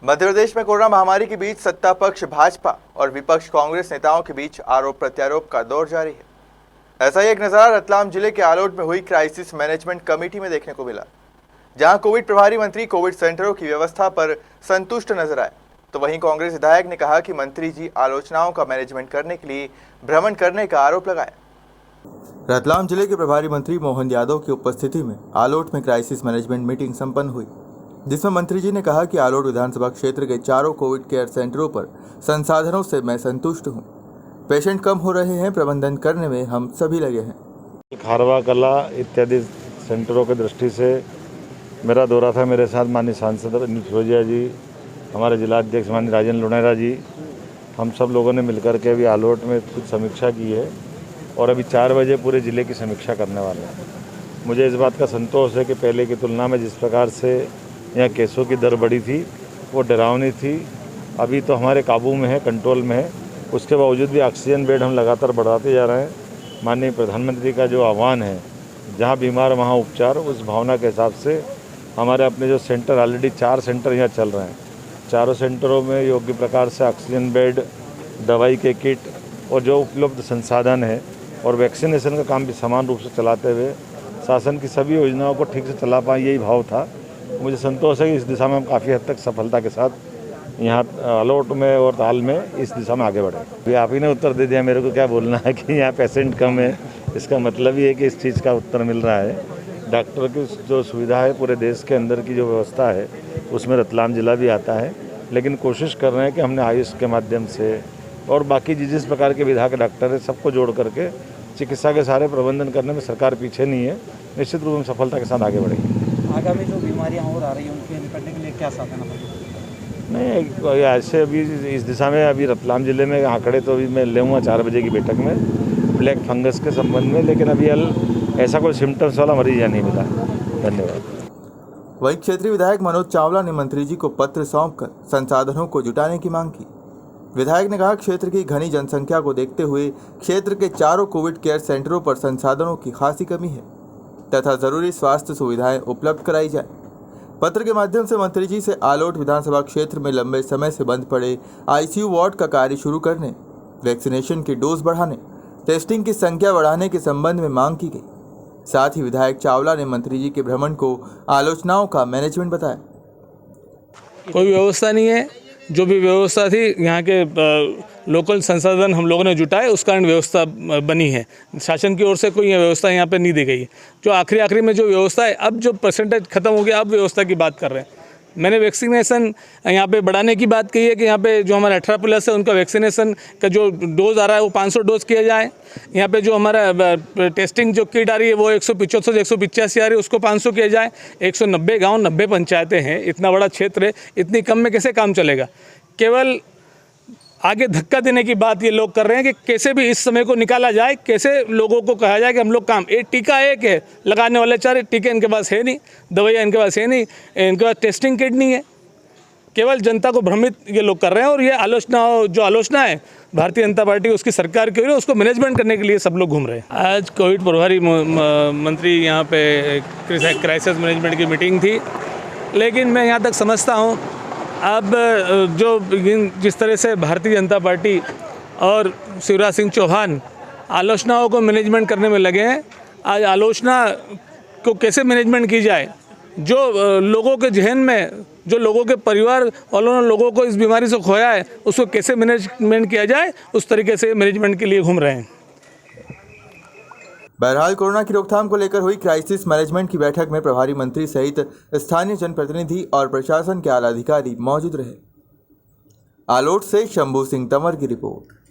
मध्य प्रदेश में कोरोना महामारी के बीच सत्ता पक्ष भाजपा और विपक्ष कांग्रेस नेताओं के बीच आरोप प्रत्यारोप का दौर जारी है। ऐसा ही एक नजारा रतलाम जिले के आलोट में हुई क्राइसिस मैनेजमेंट कमेटी में देखने को मिला, जहां कोविड प्रभारी मंत्री कोविड सेंटरों की व्यवस्था पर संतुष्ट नजर आए, तो वहीं कांग्रेस विधायक ने कहा कि मंत्री जी आलोचनाओं का मैनेजमेंट करने के लिए भ्रमण करने का आरोप लगाया। रतलाम जिले के प्रभारी मंत्री मोहन यादव की उपस्थिति में आलोट में क्राइसिस मैनेजमेंट मीटिंग संपन्न हुई, जिसमें मंत्री जी ने कहा कि आलोट विधानसभा क्षेत्र के चारों कोविड केयर सेंटरों पर संसाधनों से मैं संतुष्ट हूं। पेशेंट कम हो रहे हैं, प्रबंधन करने में हम सभी लगे हैं। खारवा कला इत्यादि सेंटरों की दृष्टि से मेरा दौरा था। मेरे साथ माननीय सांसद अनिल फिरोजिया जी, हमारे जिलाध्यक्ष माननीय राजेंद्र लुनेरा जी, हम सब लोगों ने मिलकर के अभी आलोट में कुछ समीक्षा की है और अभी 4 बजे पूरे ज़िले की समीक्षा करने वाले हैं। मुझे इस बात का संतोष है कि पहले की तुलना में जिस प्रकार से यहाँ केसों की दर बढ़ी थी वो डरावनी थी, अभी तो हमारे काबू में है, कंट्रोल में है। उसके बावजूद भी ऑक्सीजन बेड हम लगातार बढ़ाते जा रहे हैं। माननीय प्रधानमंत्री का जो आह्वान है, जहाँ बीमार वहाँ उपचार, उस भावना के हिसाब से हमारे अपने जो सेंटर ऑलरेडी 4 सेंटर यहाँ चल रहे हैं, चारों सेंटरों में योग्य प्रकार से ऑक्सीजन बेड, दवाई के किट और जो उपलब्ध संसाधन है और वैक्सीनेशन का काम भी समान रूप से चलाते हुए शासन की सभी योजनाओं को ठीक से चला पाए, यही भाव था। मुझे संतोष है कि इस दिशा में हम काफ़ी हद तक सफलता के साथ यहाँ आलोट में और ताल में इस दिशा में आगे बढ़े। अभी आप ही ने उत्तर दे दिया, मेरे को क्या बोलना है कि यहाँ पेशेंट कम है, इसका मतलब ही है कि इस चीज़ का उत्तर मिल रहा है। डॉक्टर की जो सुविधा है पूरे देश के अंदर की जो व्यवस्था है उसमें रतलाम जिला भी आता है, लेकिन कोशिश कर रहे हैं कि हमने आयुष के माध्यम से और बाकी जिस प्रकार के विधा के डॉक्टर है सबको जोड़ करके चिकित्सा के सारे प्रबंधन करने में सरकार पीछे नहीं है। निश्चित रूप में सफलता के साथ आगे बढ़ेगी। आगामी जो बीमारियां और आ रही हैं उनके निपटने के लिए क्या साधन है? नहीं, ऐसे अभी इस दिशा में अभी रतलाम जिले में आंकड़े तो अभी मैं लेऊँगा 4 बजे की बैठक में ब्लैक फंगस के संबंध में, लेकिन अभी ऐसा कोई सिम्टम्स वाला मरीज यहाँ नहीं मिला। धन्यवाद। वहीं क्षेत्रीय विधायक मनोज चावला ने मंत्री जी को पत्र सौंपकर संसाधनों को जुटाने की मांग की। विधायक ने कहा, क्षेत्र की घनी जनसंख्या को देखते हुए क्षेत्र के चारों कोविड केयर सेंटरों पर संसाधनों की खासी कमी है तथा जरूरी स्वास्थ्य सुविधाएं उपलब्ध कराई जाए। पत्र के माध्यम से मंत्री जी से आलोट विधानसभा क्षेत्र में लंबे समय से बंद पड़े आईसीयू वार्ड का कार्य शुरू करने, वैक्सीनेशन की डोज बढ़ाने, टेस्टिंग की संख्या बढ़ाने के संबंध में मांग की गई। साथ ही विधायक चावला ने मंत्री जी के भ्रमण को आलोचनाओं का मैनेजमेंट बताया। कोई व्यवस्था नहीं है, जो भी व्यवस्था थी यहाँ के लोकल संसाधन हम लोगों ने जुटाए, उस कारण व्यवस्था बनी है। शासन की ओर से कोई व्यवस्था यहाँ पे नहीं दी गई है। जो आखिरी में जो व्यवस्था है, अब जो परसेंटेज खत्म हो गया, अब व्यवस्था की बात कर रहे हैं। मैंने वैक्सीनेशन यहाँ पे बढ़ाने की बात कही है कि यहाँ पे जो हमारा 18+ है उनका वैक्सीनेशन का जो डोज आ रहा है वो 500 डोज किया जाए। यहाँ पे जो हमारा टेस्टिंग जो किट आ रही है वो 175 185 आ रही है, उसको 500 किया जाए। 190 गांव 90 पंचायतें हैं, इतना बड़ा क्षेत्र है, इतनी कम में कैसे काम चलेगा? केवल आगे धक्का देने की बात ये लोग कर रहे हैं कि कैसे भी इस समय को निकाला जाए, कैसे लोगों को कहा जाए कि हम लोग काम, एक टीका एक है, लगाने वाले 4 टीके इनके पास है नहीं, दवाइयाँ इनके पास है नहीं, इनके पास टेस्टिंग किट नहीं है। केवल जनता को भ्रमित ये लोग कर रहे हैं और ये आलोचना है भारतीय जनता पार्टी उसकी सरकार की, उसको मैनेजमेंट करने के लिए सब लोग घूम रहे हैं। आज कोविड प्रभारी मंत्री यहाँ पे क्राइसिस मैनेजमेंट की मीटिंग थी, लेकिन मैं यहाँ तक समझता हूँ अब जो जिस तरह से भारतीय जनता पार्टी और शिवराज सिंह चौहान आलोचनाओं को मैनेजमेंट करने में लगे हैं, आज आलोचना को कैसे मैनेजमेंट की जाए, जो लोगों के जहन में, जो लोगों के परिवार वालों ने लोगों को इस बीमारी से खोया है, उसको कैसे मैनेजमेंट किया जाए, उस तरीके से मैनेजमेंट के लिए घूम रहे हैं। बहरहाल कोरोना की रोकथाम को लेकर हुई क्राइसिस मैनेजमेंट की बैठक में प्रभारी मंत्री सहित स्थानीय जनप्रतिनिधि और प्रशासन के आला अधिकारी मौजूद रहे। आलोट से शंभू सिंह तंवर की रिपोर्ट।